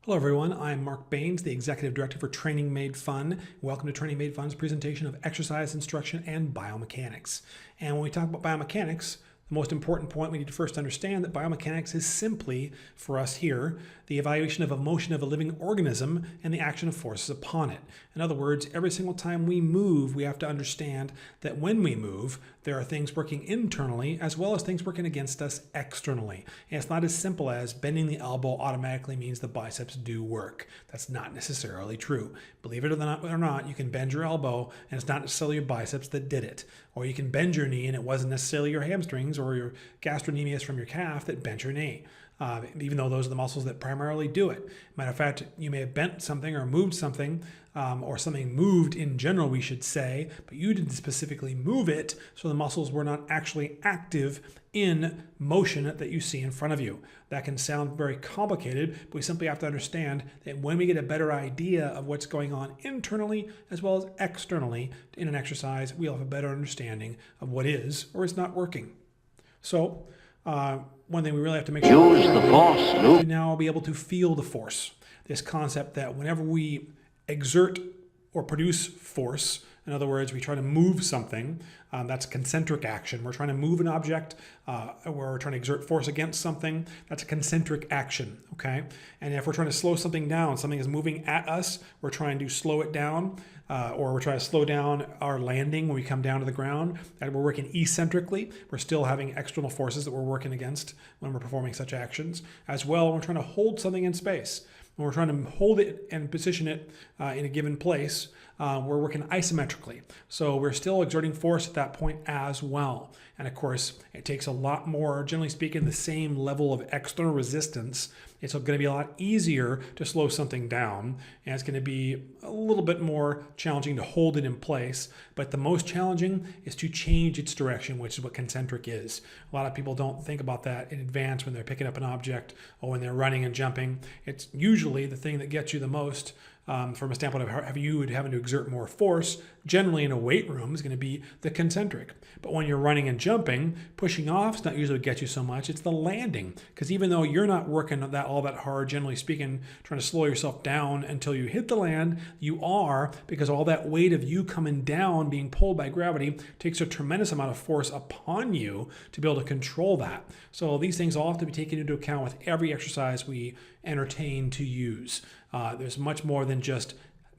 Hello everyone, I'm Mark Baines, the Executive Director for Training Made Fun. Welcome to Training Made Fun's presentation of exercise instruction and biomechanics. And when we talk about biomechanics, the most important point we need to first understand that biomechanics is simply, for us here, the evaluation of a motion of a living organism and the action of forces upon it. In other words, every single time we move, we have to understand that when we move, there are things working internally as well as things working against us externally. And it's not as simple as bending the elbow automatically means the biceps do work. That's not necessarily true. Believe it or not, you can bend your elbow and it's not necessarily your biceps that did it. Or you can bend your knee and it wasn't necessarily your hamstrings or your gastrocnemius from your calf that bent your knee. Even though those are the muscles that primarily do it. Matter of fact, you may have bent something or moved something, or something moved in general, we should say, but you didn't specifically move it, so the muscles were not actually active in motion that you see in front of you. That can sound very complicated, but we simply have to understand that when we get a better idea of what's going on internally as well as externally in an exercise, we'll have a better understanding of what is or is not working. So, one thing we really have to make sure is to now be able to feel the force. This concept that whenever we exert or produce force, in other words, we try to move something, that's concentric action. We're trying to move an object, we're trying to exert force against something, that's a concentric action, okay? And if we're trying to slow something down, something is moving at us, we're trying to slow it down, or we're trying to slow down our landing when we come down to the ground, and we're working eccentrically, we're still having external forces that we're working against when we're performing such actions. As well, we're trying to hold something in space. When we're trying to hold it and position it in a given place, we're working isometrically. So we're still exerting force at that point as well. And of course, it takes a lot more, generally speaking, the same level of external resistance. It's going to be a lot easier to slow something down, and it's going to be a little bit more challenging to hold it in place. But the most challenging is to change its direction, which is what concentric is. A lot of people don't think about that in advance when they're picking up an object or when they're running and jumping. It's usually the thing that gets you the most. From a standpoint of you having to exert more force, generally in a weight room is going to be the concentric. But when you're running and jumping, pushing off is not usually what gets you so much. It's the landing. Because even though you're not working all that hard, generally speaking, trying to slow yourself down until you hit the land, you are, because all that weight of you coming down, being pulled by gravity, takes a tremendous amount of force upon you to be able to control that. So these things all have to be taken into account with every exercise we entertain to use. There's much more than just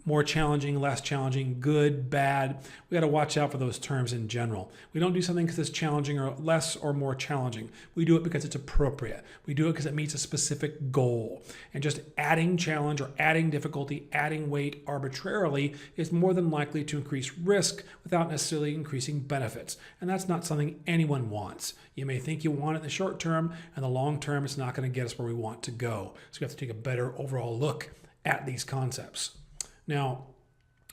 more challenging, less challenging, good, bad. We got to watch out for those terms in general. We don't do something because it's challenging or less or more challenging. We do it because it's appropriate. We do it because it meets a specific goal. And just adding challenge or adding difficulty, adding weight arbitrarily is more than likely to increase risk without necessarily increasing benefits. And that's not something anyone wants. You may think you want it in the short term, and the long term, it's not going to get us where we want to go. So we have to take a better overall look at these concepts. Now,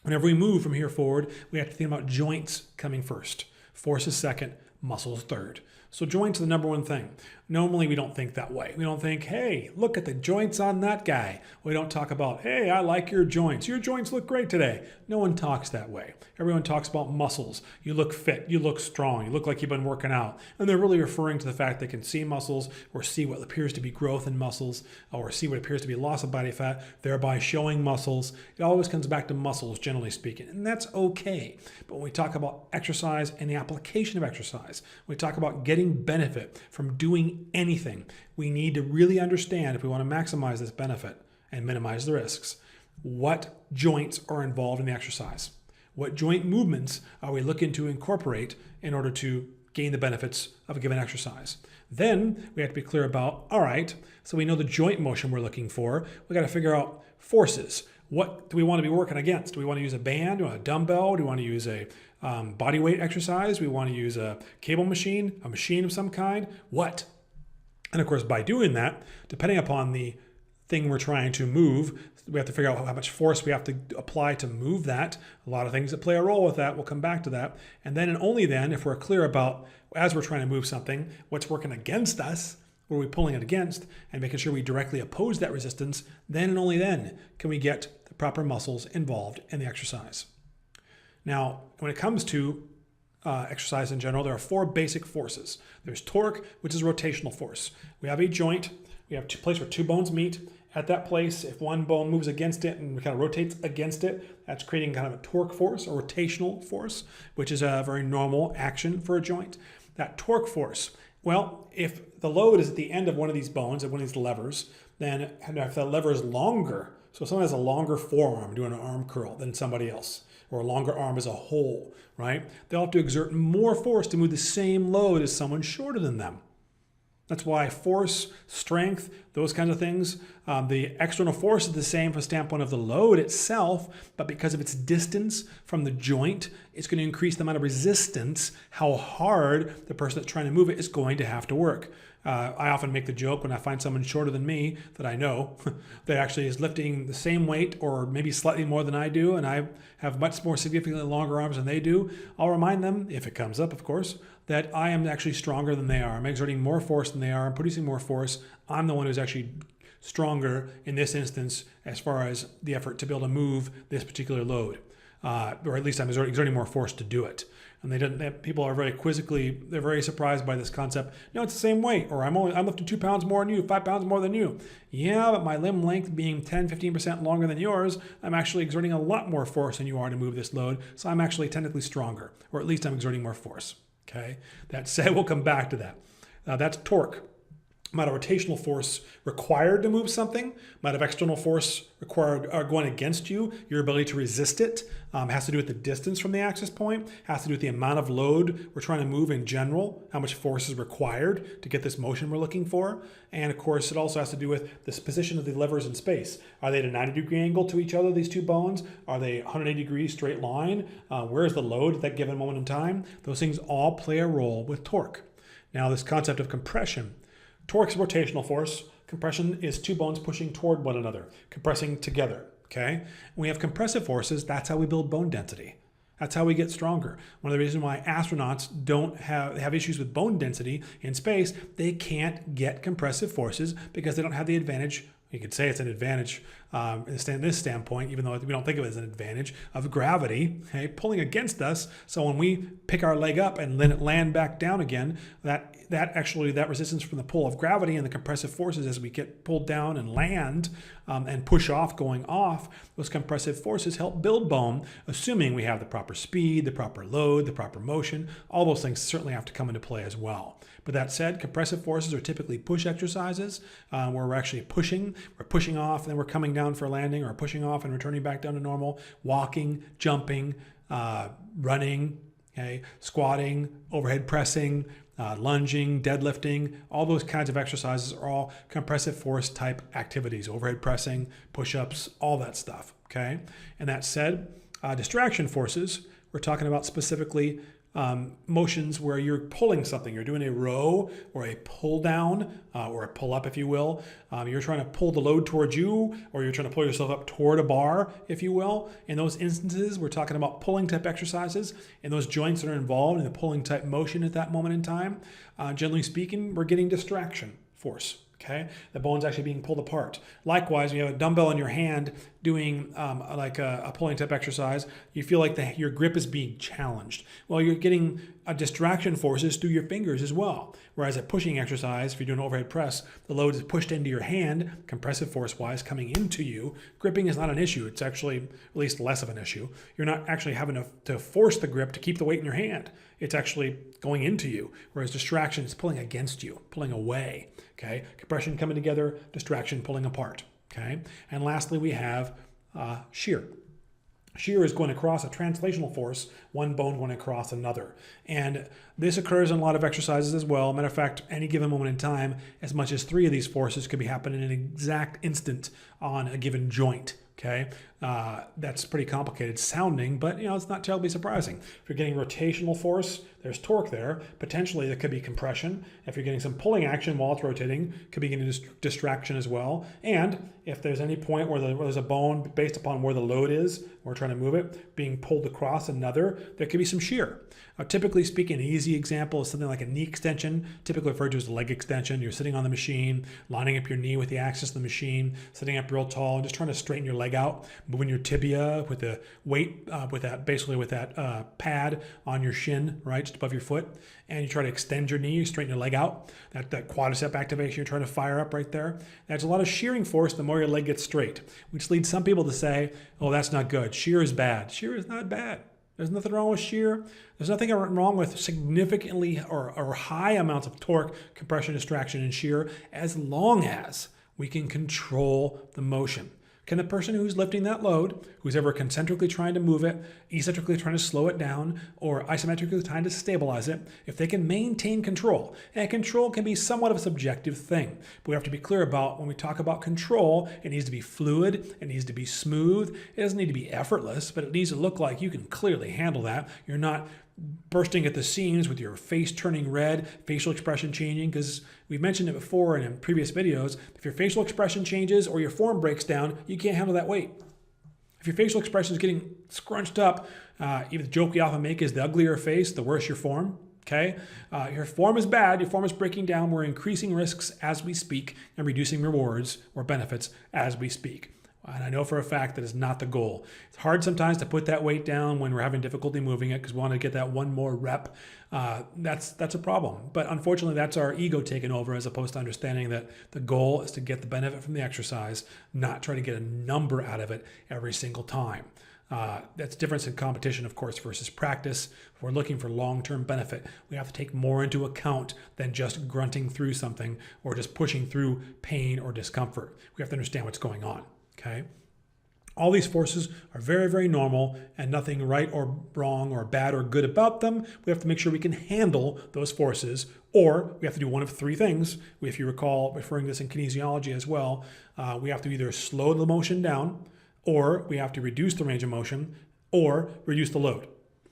whenever we move from here forward, we have to think about joints coming first. Force is second, muscles third. So joints are the number one thing. Normally, we don't think that way. We don't think, hey, look at the joints on that guy. We don't talk about, hey, I like your joints. Your joints look great today. No one talks that way. Everyone talks about muscles. You look fit. You look strong. You look like you've been working out. And they're really referring to the fact they can see muscles or see what appears to be growth in muscles or see what appears to be loss of body fat, thereby showing muscles. It always comes back to muscles, generally speaking. And that's okay. But when we talk about exercise and the application of exercise, when we talk about getting benefit from doing anything, we need to really understand, if we want to maximize this benefit and minimize the risks, what joints are involved in the exercise. What joint movements are we looking to incorporate in order to gain the benefits of a given exercise? Then we have to be clear about, all right, so we know the joint motion we're looking for. We got to figure out forces. What do we want to be working against? Do we want to use a band? Do we want a dumbbell? Do we want to use a body weight exercise? Do we want to use a cable machine, a machine of some kind? What? And of course, by doing that, depending upon the thing we're trying to move, we have to figure out how much force we have to apply to move that. A lot of things that play a role with that. We'll come back to that. And then and only then, if we're clear about, as we're trying to move something, what's working against us, what are we pulling it against, and making sure we directly oppose that resistance, then and only then can we get the proper muscles involved in the exercise. Now, when it comes to exercise in general, there are four basic forces. There's torque, which is rotational force. We have a joint, we have a place where two bones meet, At that place, if one bone moves against it and kind of rotates against it, that's creating kind of a torque force or rotational force, which is a very normal action for a joint. That torque force, well, if the load is at the end of one of these bones, of one of these levers, then if that lever is longer, so someone has a longer forearm doing an arm curl than somebody else, or a longer arm as a whole, right? They'll have to exert more force to move the same load as someone shorter than them. That's why force, strength, those kinds of things, the external force is the same from the standpoint of the load itself, but because of its distance from the joint, it's going to increase the amount of resistance, how hard the person that's trying to move it is going to have to work. I often make the joke when I find someone shorter than me that I know that actually is lifting the same weight or maybe slightly more than I do, and I have much more significantly longer arms than they do. I'll remind them, if it comes up, of course, that I am actually stronger than they are. I'm exerting more force than they are. I'm producing more force. I'm the one who's actually stronger in this instance as far as the effort to be able to move this particular load. Or at least I'm exerting more force to do it. And people are very quizzically, they're very surprised by this concept. No, it's the same weight, or I'm lifting 2 pounds more than you, 5 pounds more than you. Yeah, but my limb length being 10, 15% longer than yours, I'm actually exerting a lot more force than you are to move this load. So I'm actually technically stronger, or at least I'm exerting more force. Okay. That said, we'll come back to that. That's torque. Amount of rotational force required to move something, amount of external force required going against you, your ability to resist it, has to do with the distance from the axis point, has to do with the amount of load we're trying to move in general, how much force is required to get this motion we're looking for. And of course, it also has to do with the position of the levers in space. Are they at a 90-degree angle to each other, these two bones? Are they 180 degree straight line? Where is the load at that given moment in time? Those things all play a role with torque. Now, this concept of compression. Torque is rotational force. Compression is two bones pushing toward one another, compressing together, okay? When we have compressive forces, that's how we build bone density. That's how we get stronger. One of the reasons why astronauts don't have issues with bone density in space, they can't get compressive forces because they don't have the advantage. You could say it's an advantage in this standpoint, even though we don't think of it as an advantage, of gravity, okay, pulling against us. So when we pick our leg up and let it land back down again, that resistance from the pull of gravity and the compressive forces as we get pulled down and land and push off going off, those compressive forces help build bone, assuming we have the proper speed, the proper load, the proper motion. All those things certainly have to come into play as well. But that said, compressive forces are typically push exercises where we're actually pushing off, and then we're coming down for landing, or pushing off and returning back down to normal, walking, jumping, running, okay, squatting, overhead pressing, lunging, deadlifting. All those kinds of exercises are all compressive force type activities, overhead pressing, push-ups, all that stuff, okay? And that said, distraction forces, we're talking about specifically motions where you're pulling something. You're doing a row or a pull down or a pull up, if you will. You're trying to pull the load towards you, or you're trying to pull yourself up toward a bar, if you will. In those instances, we're talking about pulling type exercises, and those joints that are involved in the pulling type motion at that moment in time. Generally speaking, we're getting distraction force. Okay, the bone's actually being pulled apart. Likewise, when you have a dumbbell in your hand doing like a pulling type exercise, you feel like your grip is being challenged. Well, you're getting distraction forces through your fingers as well. Whereas a pushing exercise, if you're doing an overhead press, the load is pushed into your hand, compressive force-wise, coming into you. Gripping is not an issue. It's actually at least less of an issue. You're not actually having to force the grip to keep the weight in your hand. It's actually going into you, whereas distraction is pulling against you, pulling away. Okay, compression coming together, distraction pulling apart. Okay, and lastly, we have shear. Shear is going across a translational force, one bone going across another. And this occurs in a lot of exercises as well. Matter of fact, any given moment in time, as much as 3 of these forces could be happening in an exact instant on a given joint. Okay, that's pretty complicated sounding, but it's not terribly surprising. If you're getting rotational force, there's torque there. Potentially there could be compression. If you're getting some pulling action while it's rotating, could be getting distraction as well. And if there's any point where there's a bone based upon where the load is, we're trying to move it, being pulled across another, there could be some shear. Typically speaking, an easy example is something like a knee extension, typically referred to as a leg extension. You're sitting on the machine, lining up your knee with the axis of the machine, sitting up real tall, and just trying to straighten your leg out. moving your tibia with the weight, with that pad on your shin, right, just above your foot, and you try to extend your knee, straighten your leg out. That quadricep activation you're trying to fire up right there. That's a lot of shearing force the more your leg gets straight, which leads some people to say, oh, that's not good. Shear is bad. Shear is not bad. There's nothing wrong with shear. There's nothing wrong with significantly or high amounts of torque, compression, distraction, and shear, as long as we can control the motion. Can the person who's lifting that load, who's ever concentrically trying to move it, eccentrically trying to slow it down, or isometrically trying to stabilize it, if they can maintain control, and control can be somewhat of a subjective thing, but we have to be clear about when we talk about control, it needs to be fluid, it needs to be smooth, it doesn't need to be effortless, but it needs to look like you can clearly handle that. You're not bursting at the seams with your face turning red, facial expression changing, because we've mentioned it before and in previous videos, if your facial expression changes or your form breaks down, you can't handle that weight. If your facial expression is getting scrunched up, even the joke we often make is the uglier your face, the worse your form. Okay, your form is bad, your form is breaking down, we're increasing risks as we speak and reducing rewards or benefits as we speak. And I know for a fact that is not the goal. It's hard sometimes to put that weight down when we're having difficulty moving it because we want to get that one more rep. That's a problem. But unfortunately, that's our ego taking over as opposed to understanding that the goal is to get the benefit from the exercise, not try to get a number out of it every single time. That's difference in competition, of course, versus practice. If we're looking for long-term benefit, we have to take more into account than just grunting through something or just pushing through pain or discomfort. We have to understand what's going on. Okay. All these forces are very, very normal and nothing right or wrong or bad or good about them. We have to make sure we can handle those forces, or we have to do one of three things. If you recall referring to this in kinesiology as well, we have to either slow the motion down, or we have to reduce the range of motion, or reduce the load.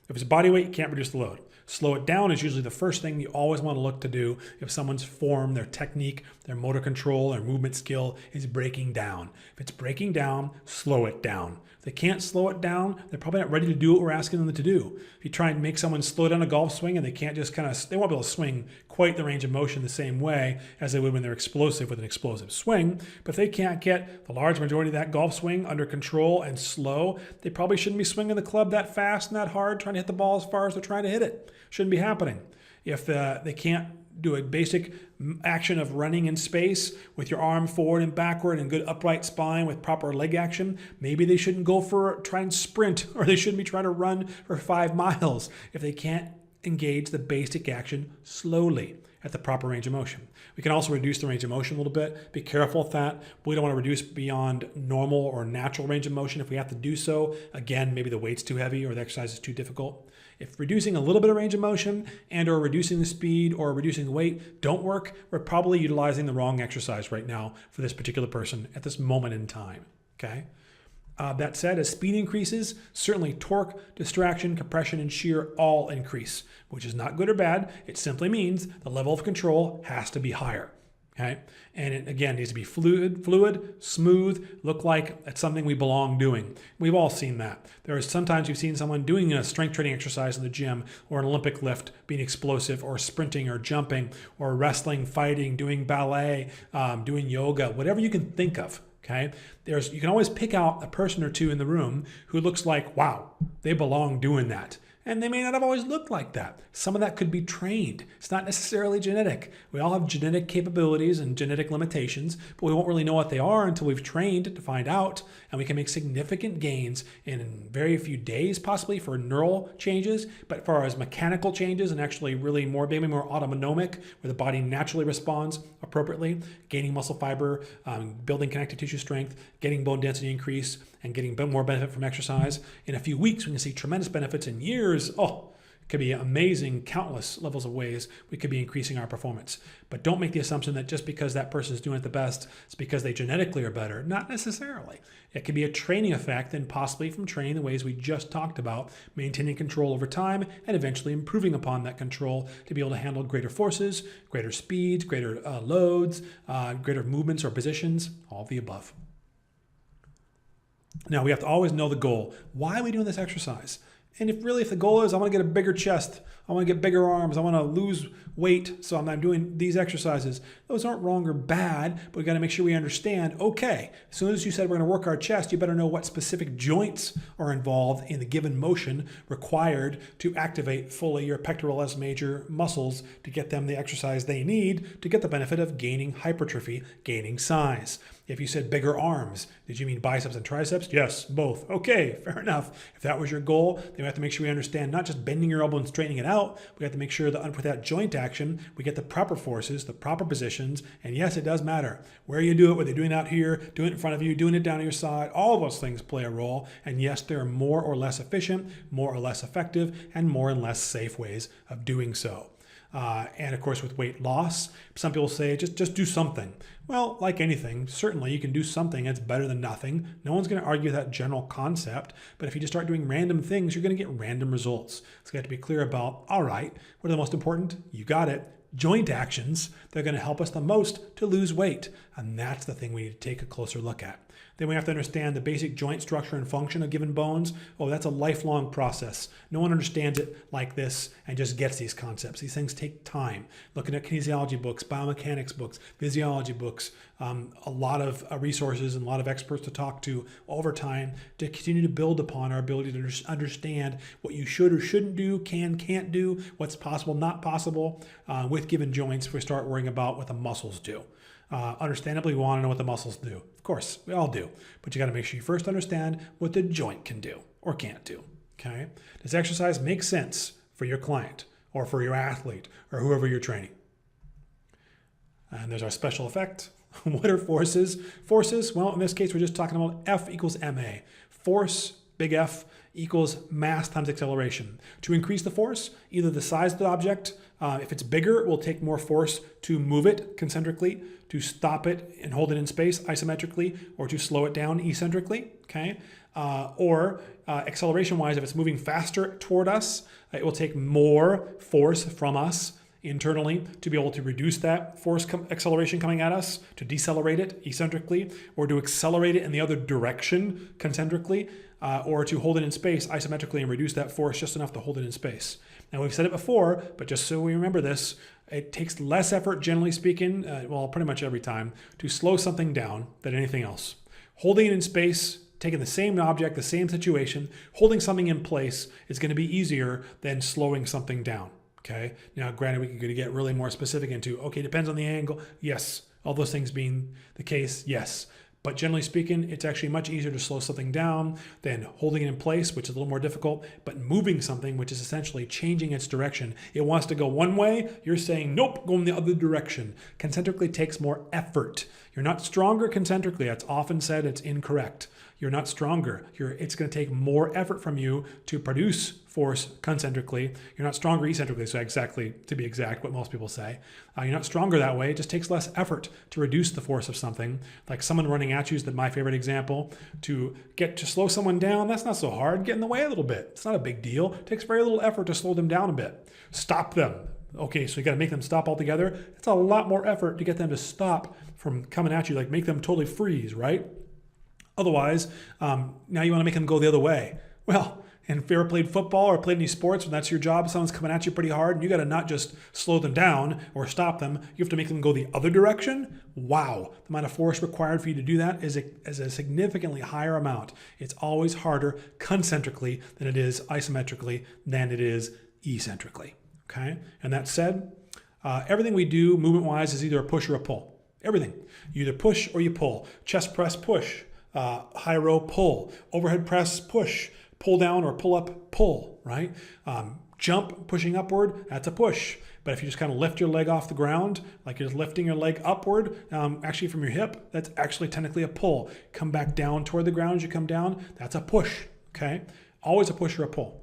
If it's body weight, you can't reduce the load. Slow it down is usually the first thing you always want to look to do if someone's form, their technique, their motor control, their movement skill is breaking down. If it's breaking down, slow it down. If they can't slow it down, they're probably not ready to do what we're asking them to do. If you try and make someone slow down a golf swing and they can't just they won't be able to swing quite the range of motion the same way as they would when they're explosive with an explosive swing. But if they can't get the large majority of that golf swing under control and slow, they probably shouldn't be swinging the club that fast and that hard, trying to hit the ball as far as they're trying to hit it. Shouldn't be happening. If they can't do a basic action of running in space with your arm forward and backward and good upright spine with proper leg action, maybe they shouldn't try and sprint, or they shouldn't be trying to run for 5 miles if they can't engage the basic action slowly at the proper range of motion. We can also reduce the range of motion a little bit. Be careful with that. We don't want to reduce beyond normal or natural range of motion. If we have to do so, again, maybe the weight's too heavy or the exercise is too difficult. If reducing a little bit of range of motion and or reducing the speed or reducing the weight don't work, we're probably utilizing the wrong exercise right now for this particular person at this moment in time, okay? That said, as speed increases, certainly torque, distraction, compression, and shear all increase, which is not good or bad. It simply means the level of control has to be higher. Okay, and it again needs to be fluid, smooth, look like it's something we belong doing. We've all seen that. There is sometimes you've seen someone doing a strength training exercise in the gym or an Olympic lift, being explosive, or sprinting, or jumping, or wrestling, fighting, doing ballet, doing yoga, whatever you can think of. Okay, you can always pick out a person or two in the room who looks like, wow, they belong doing that. And they may not have always looked like that. Some of that could be trained. It's not necessarily genetic. We all have genetic capabilities and genetic limitations, but we won't really know what they are until we've trained to find out. And we can make significant gains in very few days, possibly for neural changes, but as far as mechanical changes and actually really maybe more autonomic, where the body naturally responds appropriately, gaining muscle fiber, building connective tissue strength, getting bone density increase, and getting more benefit from exercise. In a few weeks, we can see tremendous benefits. In years, it could be amazing, countless levels of ways we could be increasing our performance. But don't make the assumption that just because that person is doing it the best, it's because they genetically are better. Not necessarily. It could be a training effect, and possibly from training the ways we just talked about, maintaining control over time and eventually improving upon that control to be able to handle greater forces, greater speeds, greater loads, greater movements or positions, all of the above. Now, we have to always know the goal. Why are we doing this exercise? And if the goal is I want to get a bigger chest, I want to get bigger arms, I want to lose weight, so I'm doing these exercises, those aren't wrong or bad, but we got to make sure we understand, okay, as soon as you said we're going to work our chest, you better know what specific joints are involved in the given motion required to activate fully your pectoralis major muscles to get them the exercise they need to get the benefit of gaining hypertrophy, gaining size. If you said bigger arms, did you mean biceps and triceps? Yes, both. Okay, fair enough. If that was your goal, then we have to make sure we understand not just bending your elbow and straightening it out, we have to make sure that with that joint action, we get the proper forces, the proper positions, and yes, it does matter. Where you do it, whether you're doing it out here, doing it in front of you, doing it down to your side, all of those things play a role, and yes, there are more or less efficient, more or less effective, and more and less safe ways of doing so. And of course, with weight loss, some people say just do something. Well, like anything, certainly you can do something. It's better than nothing. No one's going to argue that general concept. But if you just start doing random things, you're going to get random results. So you have to be clear about, all right, what are the most important? You got it. Joint actions. They're going to help us the most to lose weight. And that's the thing we need to take a closer look at. Then we have to understand the basic joint structure and function of given bones. Oh, that's a lifelong process. No one understands it like this and just gets these concepts. These things take time. Looking at kinesiology books, biomechanics books, physiology books, a lot of resources and a lot of experts to talk to over time to continue to build upon our ability to understand what you should or shouldn't do, can't do, what's possible, not possible with given joints if we start worrying about what the muscles do. Understandably, we want to know what the muscles do. Of course, we all do. But you got to make sure you first understand what the joint can do or can't do. Okay? Does exercise make sense for your client or for your athlete or whoever you're training? And there's our special effect. What are forces? Forces, well, in this case, we're just talking about F equals ma. Force, big F, equals mass times acceleration. To increase the force, either the size of the object, if it's bigger, it will take more force to move it concentrically, to stop it and hold it in space isometrically, or to slow it down eccentrically, okay? Or acceleration-wise, if it's moving faster toward us, it will take more force from us internally to be able to reduce that force acceleration coming at us, to decelerate it eccentrically, or to accelerate it in the other direction concentrically, or to hold it in space isometrically and reduce that force just enough to hold it in space. Now, we've said it before, but just so we remember this, it takes less effort, generally speaking, well, pretty much every time, to slow something down than anything else. Holding it in space, taking the same object, the same situation, holding something in place is going to be easier than slowing something down. Okay. Now, granted, we could get really more specific into, okay, depends on the angle. Yes. All those things being the case. Yes. But generally speaking, it's actually much easier to slow something down than holding it in place, which is a little more difficult, but moving something, which is essentially changing its direction. It wants to go one way. You're saying, nope, go in the other direction. Concentrically takes more effort. You're not stronger concentrically. That's often said. It's incorrect. You're not stronger. It's going to take more effort from you to produce force concentrically. You're not stronger eccentrically, so exactly, to be exact, what most people say. You're not stronger that way. It just takes less effort to reduce the force of something. Like someone running at you is my favorite example. To slow someone down, that's not so hard. Get in the way a little bit. It's not a big deal. It takes very little effort to slow them down a bit. Stop them. Okay, so you got to make them stop altogether. It's a lot more effort to get them to stop from coming at you, like make them totally freeze, right? Otherwise, now you want to make them go the other way. Well, and if you ever played football or played any sports, when that's your job, someone's coming at you pretty hard, and you got to not just slow them down or stop them, you have to make them go the other direction. Wow, the amount of force required for you to do that is a significantly higher amount. It's always harder concentrically than it is isometrically than it is eccentrically. Okay, and that said, everything we do movement-wise is either a push or a pull. Everything. You either push or you pull. Chest press, push. High row, pull. Overhead press, push. Pull down or pull up, pull, right? Jump, pushing upward, that's a push. But if you just kind of lift your leg off the ground, like you're just lifting your leg upward, actually from your hip, that's actually technically a pull. Come back down toward the ground as you come down, that's a push, okay? Always a push or a pull.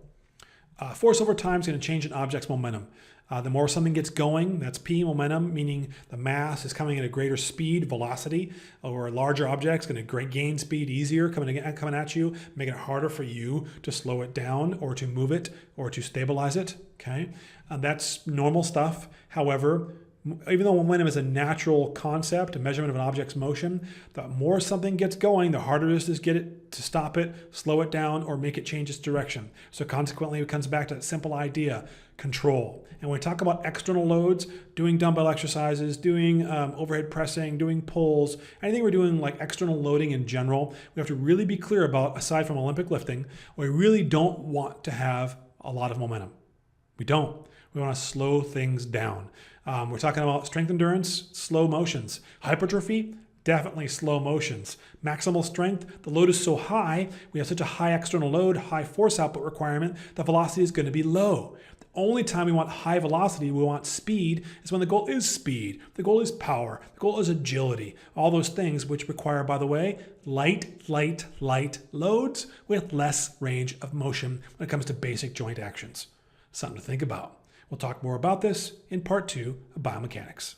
Force over time is going to change an object's momentum. The more something gets going, that's P, momentum, meaning the mass is coming at a greater speed, velocity, or a larger object's going to gain speed easier coming at you, making it harder for you to slow it down or to move it or to stabilize it, okay? That's normal stuff. However, Even though momentum is a natural concept, a measurement of an object's motion, the more something gets going, the harder it is to get it, to stop it, slow it down, or make it change its direction. So consequently, it comes back to that simple idea, control. And when we talk about external loads, doing dumbbell exercises, doing overhead pressing, doing pulls, anything we're doing like external loading in general, we have to really be clear about, aside from Olympic lifting, we really don't want to have a lot of momentum. We don't. We want to slow things down. We're talking about strength endurance, slow motions. Hypertrophy, definitely slow motions. Maximal strength, the load is so high, we have such a high external load, high force output requirement, the velocity is going to be low. The only time we want high velocity, we want speed, is when the goal is speed. The goal is power. The goal is agility. All those things which require, by the way, light loads with less range of motion when it comes to basic joint actions. Something to think about. We'll talk more about this in part 2 of biomechanics.